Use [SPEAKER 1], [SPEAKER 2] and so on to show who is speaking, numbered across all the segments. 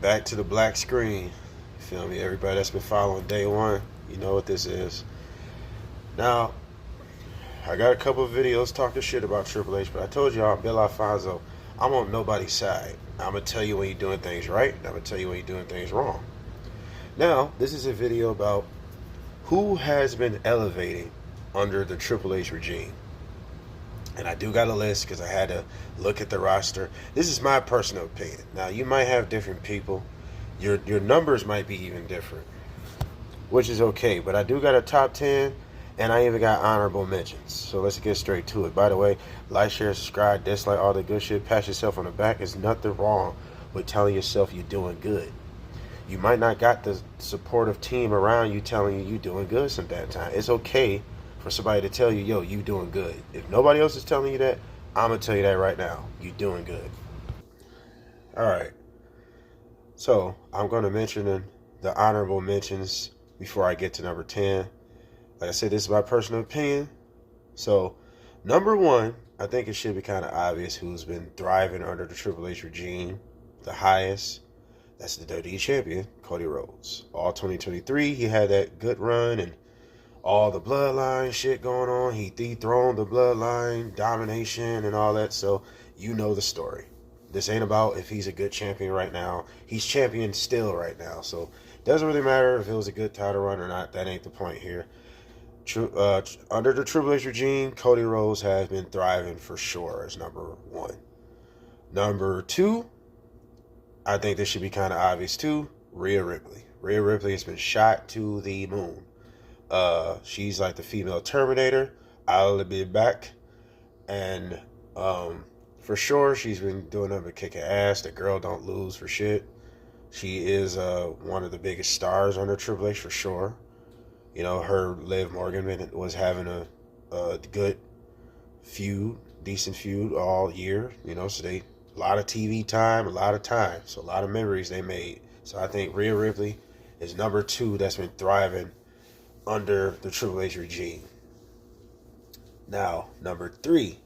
[SPEAKER 1] Back to the black screen. You feel me? Everybody that's been following day one, you know what this is. Now, I got a couple of videos talking shit about Triple H, but I told y'all, Bill Alfonso, I'm on nobody's side. I'm going to tell you when you're doing things right, and I'm going to tell you when you're doing things wrong. Now, this is a video about who has been elevating under the Triple H regime. And I do got a list because I had to look at the roster. This is my personal opinion. Now, you might have different people. Your numbers might be even different, which is okay. But I do got a top 10, and I even got honorable mentions. So let's get straight to it. By the way, like, share, subscribe, dislike, all the good shit. Pat yourself on the back. There's nothing wrong with telling yourself you're doing good. You might not got the supportive team around you telling you you're doing good some that time. It's okay for somebody to tell you, yo, you doing good. If nobody else is telling you that, I'm going to tell you that right now. You doing good. All right. So, I'm going to mention the honorable mentions before I get to number 10. Like I said, this is my personal opinion. So, number 1, I think it should be kind of obvious who's been thriving under the Triple H regime the highest. That's the WWE champion, Cody Rhodes. All 2023, he had that good run and all the bloodline shit going on. He dethroned the bloodline domination and all that. So you know the story. This ain't about if he's a good champion right now. He's champion still right now. So it doesn't really matter if it was a good title run or not. That ain't the point here. Under the Triple H regime, Cody Rhodes has been thriving for sure as number 1. Number 2, I think this should be kind of obvious too. Rhea Ripley. Rhea Ripley has been shot to the moon. She's like the female Terminator. I'll be back. And for sure, she's been doing nothing but kicking ass. The girl don't lose for shit. She is one of the biggest stars under Triple H for sure. You know, her Liv Morgan was having a good feud, decent feud all year. You know, so a lot of TV time, a lot of time. So a lot of memories they made. So I think Rhea Ripley is number 2 that's been thriving under the Triple H regime. Now, number 3.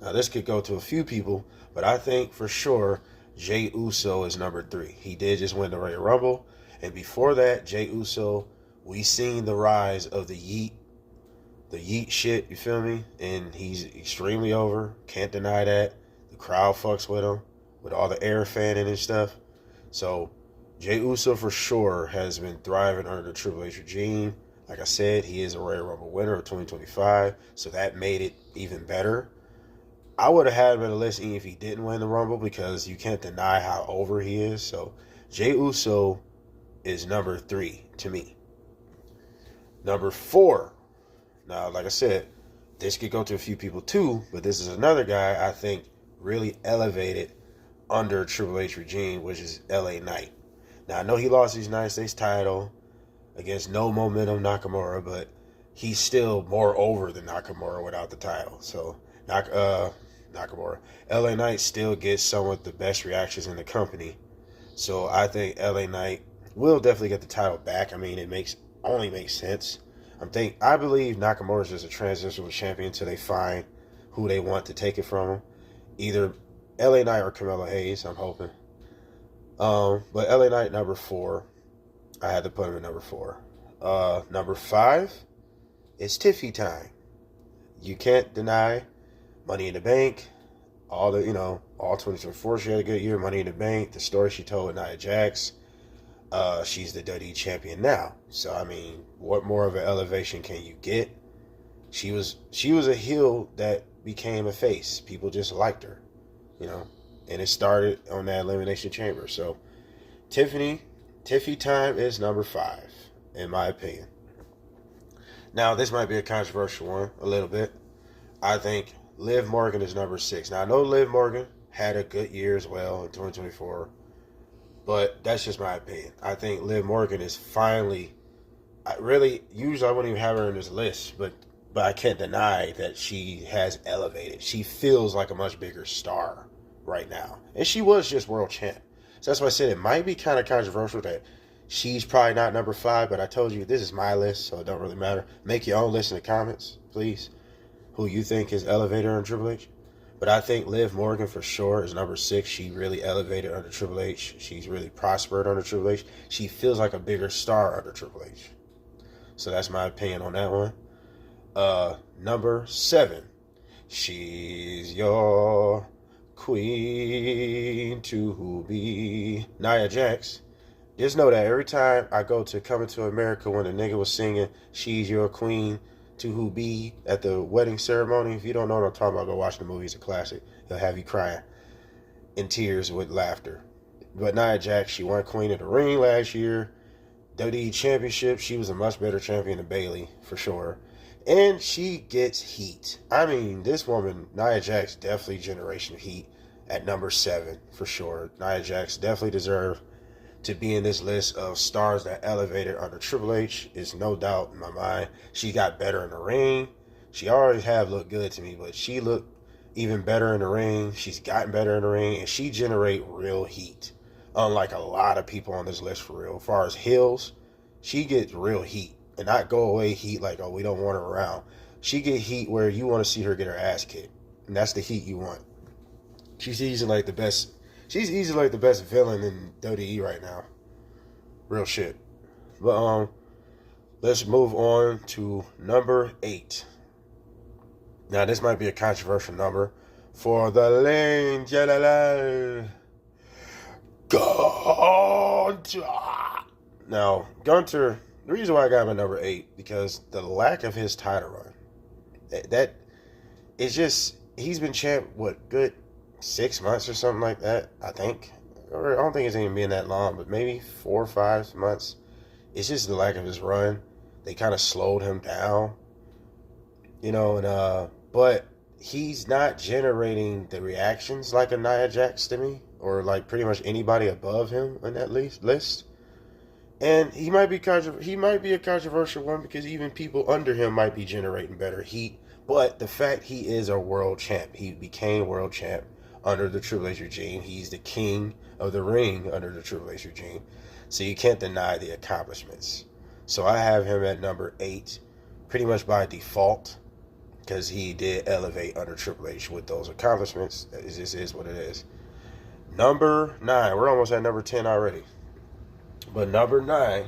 [SPEAKER 1] Now, this could go to a few people, but I think for sure Jey Uso is number 3. He did just win the Royal Rumble, and before that, Jey Uso, we seen the rise of the yeet shit, you feel me? And he's extremely over. Can't deny that. The crowd fucks with him, with all the air fanning and stuff. So, Jey Uso for sure has been thriving under the Triple H regime. Like I said, he is a Royal Rumble winner of 2025, so that made it even better. I would have had him in the list even if he didn't win the Rumble because you can't deny how over he is. So, Jey Uso is number 3 to me. Number 4. Now, like I said, this could go to a few people too, but this is another guy I think really elevated under Triple H regime, which is LA Knight. Now, I know he lost his United States title against no momentum Nakamura, but he's still more over than Nakamura without the title. So, Nakamura. LA Knight still gets some of the best reactions in the company. So, I think LA Knight will definitely get the title back. I mean, it only makes sense. I believe Nakamura is just a transitional champion until they find who they want to take it from him. Either LA Knight or Carmelo Hayes, I'm hoping. But LA Knight, number 4. I had to put him at number 4. Number 5, it's Tiffy time. You can't deny Money in the Bank. All 2024, she had a good year. Money in the Bank. The story she told with Nia Jax. She's the WWE champion now. So, I mean, what more of an elevation can you get? She was a heel that became a face. People just liked her, you know. And it started on that Elimination Chamber. So, Tiffy time is number 5, in my opinion. Now, this might be a controversial one, a little bit. I think Liv Morgan is number 6. Now, I know Liv Morgan had a good year as well in 2024. But that's just my opinion. I think Liv Morgan is finally, usually I wouldn't even have her in this list, but I can't deny that she has elevated. She feels like a much bigger star right now. And she was just world champ. So that's why I said it might be kind of controversial that she's probably not number 5, but I told you this is my list, so it don't really matter. Make your own list in the comments, please, who you think is elevator on Triple H. But I think Liv Morgan for sure is number 6. She really elevated under Triple H. She's really prospered under Triple H. She feels like a bigger star under Triple H. So that's my opinion on that one. Number 7. She's your queen to be. Nia Jax. Just know that every time I go to Coming to America, when the nigga was singing "She's Your Queen to Who Be" at the wedding ceremony, if you don't know what I'm talking about, go watch the movie. It's a classic. He'll have you crying in tears with laughter. But Nia Jax, she won Queen of the Ring last year. WWE Championship, she was a much better champion than Bayley, for sure. And she gets heat. I mean, this woman, Nia Jax, definitely generation heat at number 7, for sure. Nia Jax definitely deserves to be in this list of stars that elevated under Triple H. Is no doubt in my mind. She got better in the ring. She always have looked good to me, but she looked even better in the ring. She's gotten better in the ring, and she generate real heat. Unlike a lot of people on this list, for real. As far as heels, she gets real heat. And not go away heat like, oh, we don't want her around. She get heat where you want to see her get her ass kicked. And that's the heat you want. She's easily like the best villain in WWE right now. Real shit. But let's move on to number 8. Now this might be a controversial number for the lane general Gunther. Now Gunther, the reason why I got him at number 8, because the lack of his title run. That is just, he's been champ good 6 months or something like that, I think. Or I don't think it's even been that long, but maybe 4 or 5 months. It's just the lack of his run. They kind of slowed him down, but he's not generating the reactions like a Nia Jax to me, or like pretty much anybody above him on that list. And he might be a controversial one because even people under him might be generating better heat. But the fact he is a world champ, he became world champ under the Triple H regime. He's the king of the ring under the Triple H regime. So you can't deny the accomplishments. So I have him at number 8, pretty much by default, because he did elevate under Triple H with those accomplishments. It just is what it is. Number 9, we're almost at number 10 already. But number 9,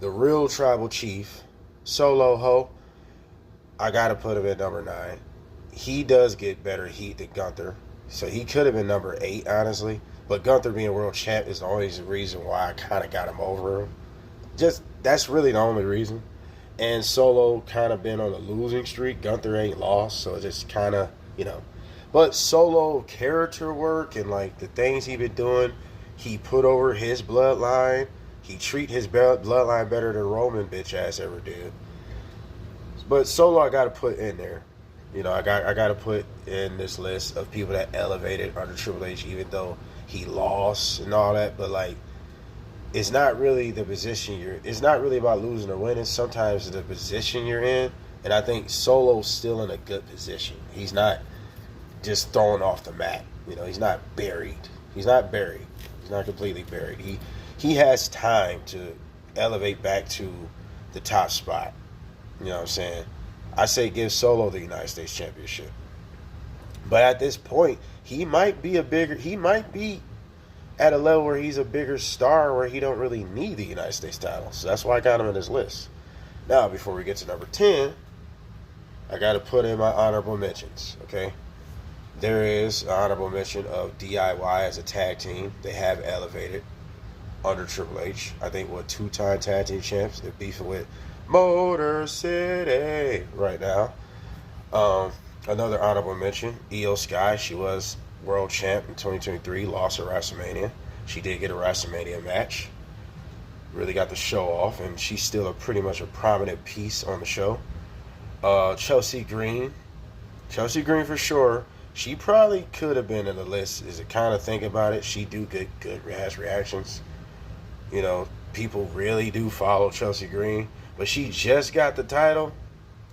[SPEAKER 1] the real tribal chief, Solo Ho, I got to put him at number 9. He does get better heat than Gunther. So he could have been number 8, honestly. But Gunther being world champ is the only reason why I kind of got him over him. That's really the only reason. And Solo kind of been on a losing streak. Gunther ain't lost, so it's just kind of, But Solo character work and like the things he been doing, he put over his bloodline. He treat his bloodline better than Roman bitch ass ever did. But Solo I got to put in there. I got to put in this list of people that elevated under Triple H, even though he lost and all that. But like, it's not really the position it's not really about losing or winning. Sometimes it's the position you're in. And I think Solo's still in a good position. He's not just thrown off the map. He's not buried. He's not buried. He's not completely buried. He has time to elevate back to the top spot. You know what I'm saying? I say give Solo the United States Championship. But at this point, he might be at a level where he's a bigger star where he don't really need the United States title. So that's why I got him in this list. Now, before we get to number 10, I got to put in my honorable mentions, okay? There is an honorable mention of DIY as a tag team. They have elevated under Triple H. I think, 2-time tag team champs. They're beefing with Motor City right now. Another honorable mention, Io Sky. She was world champ in 2023, lost at WrestleMania. She did get a WrestleMania match. Really got the show off, and she's still pretty much a prominent piece on the show. Chelsea Green for sure. She probably could have been in the list. Is it kind of think about it? She do get good reactions. People really do follow Chelsea Green, but she just got the title,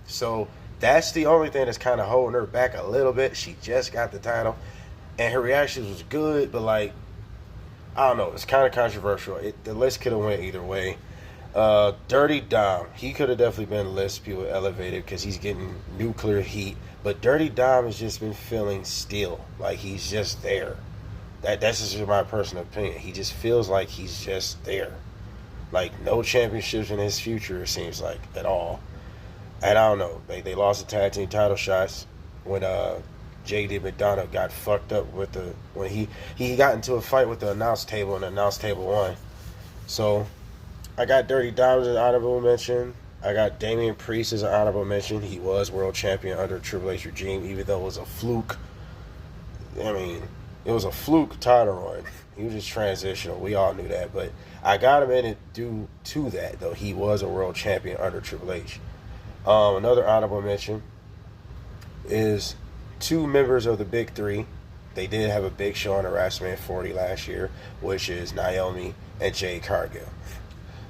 [SPEAKER 1] so that's the only thing that's kind of holding her back a little bit. She just got the title, and her reactions was good, but like, I don't know, it's kind of controversial. The list could have went either way. Dirty Dom. He could have definitely been list people elevated because he's getting nuclear heat. But Dirty Dom has just been feeling still. Like he's just there. That's just my personal opinion. He just feels like he's just there. Like no championships in his future, it seems like, at all. And I don't know. They lost the tag team title shots when JD McDonough got fucked up with when he got into a fight with the announce table and the announce table won. So I got Dirty Dom as an honorable mention. I got Damian Priest as an honorable mention. He was world champion under Triple H regime, even though it was a fluke. I mean, it was a fluke title run. He was just transitional. We all knew that. But I got him in it due to that, though. He was a world champion under Triple H. Another honorable mention is two members of the Big Three. They did have a big show on the WrestleMania 40 last year, which is Naomi and Jade Cargill.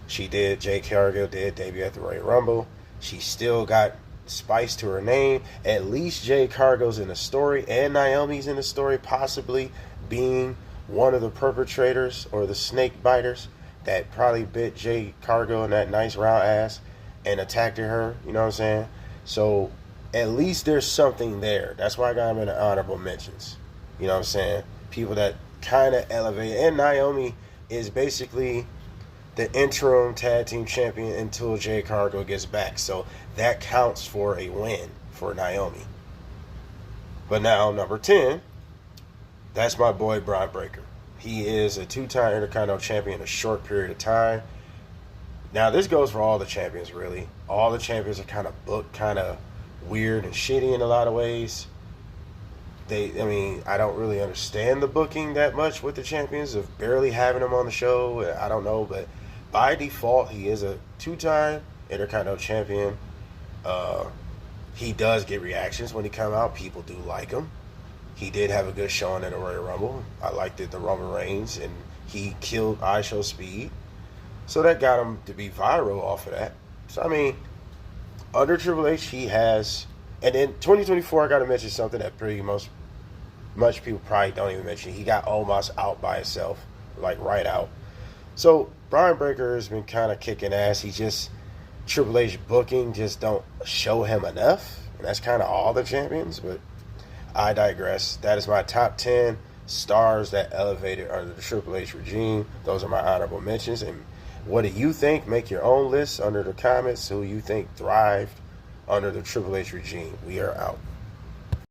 [SPEAKER 1] Jade Cargill did debut at the Royal Rumble. She still got spice to her name. At least Jade Cargill's in the story, and Naomi's in the story, possibly being one of the perpetrators or the snake biters that probably bit Jade Cargill in that nice round ass and attacked her, you know what I'm saying? So at least there's something there. That's why I got him in the honorable mentions. You know what I'm saying? People that kind of elevate. And Naomi is basically the interim tag team champion until Jade Cargill gets back. So that counts for a win for Naomi. But now, number 10, that's my boy Bron Breakker. He is a two-time Intercontinental champion in a short period of time. Now, this goes for all the champions, really. All the champions are kind of booked, kind of weird and shitty in a lot of ways. I don't really understand the booking that much with the champions, of barely having them on the show. I don't know, but by default, he is a two-time Intercontinental champion. He does get reactions when he come out. People do like him. He did have a good showing in the Royal Rumble. I liked it, the Roman Reigns, and he killed iShowSpeed. So that got him to be viral off of that. So, under Triple H, he has... And in 2024, I got to mention something that pretty much people probably don't even mention. He got almost out by himself, like right out. So, Bron Breakker has been kind of kicking ass. He just... Triple H booking just don't show him enough. And that's kind of all the champions, but I digress. That is my top 10 stars that elevated under the Triple H regime. Those are my honorable mentions. And what do you think? Make your own list under the comments. Who you think thrived under the Triple H regime. We are out.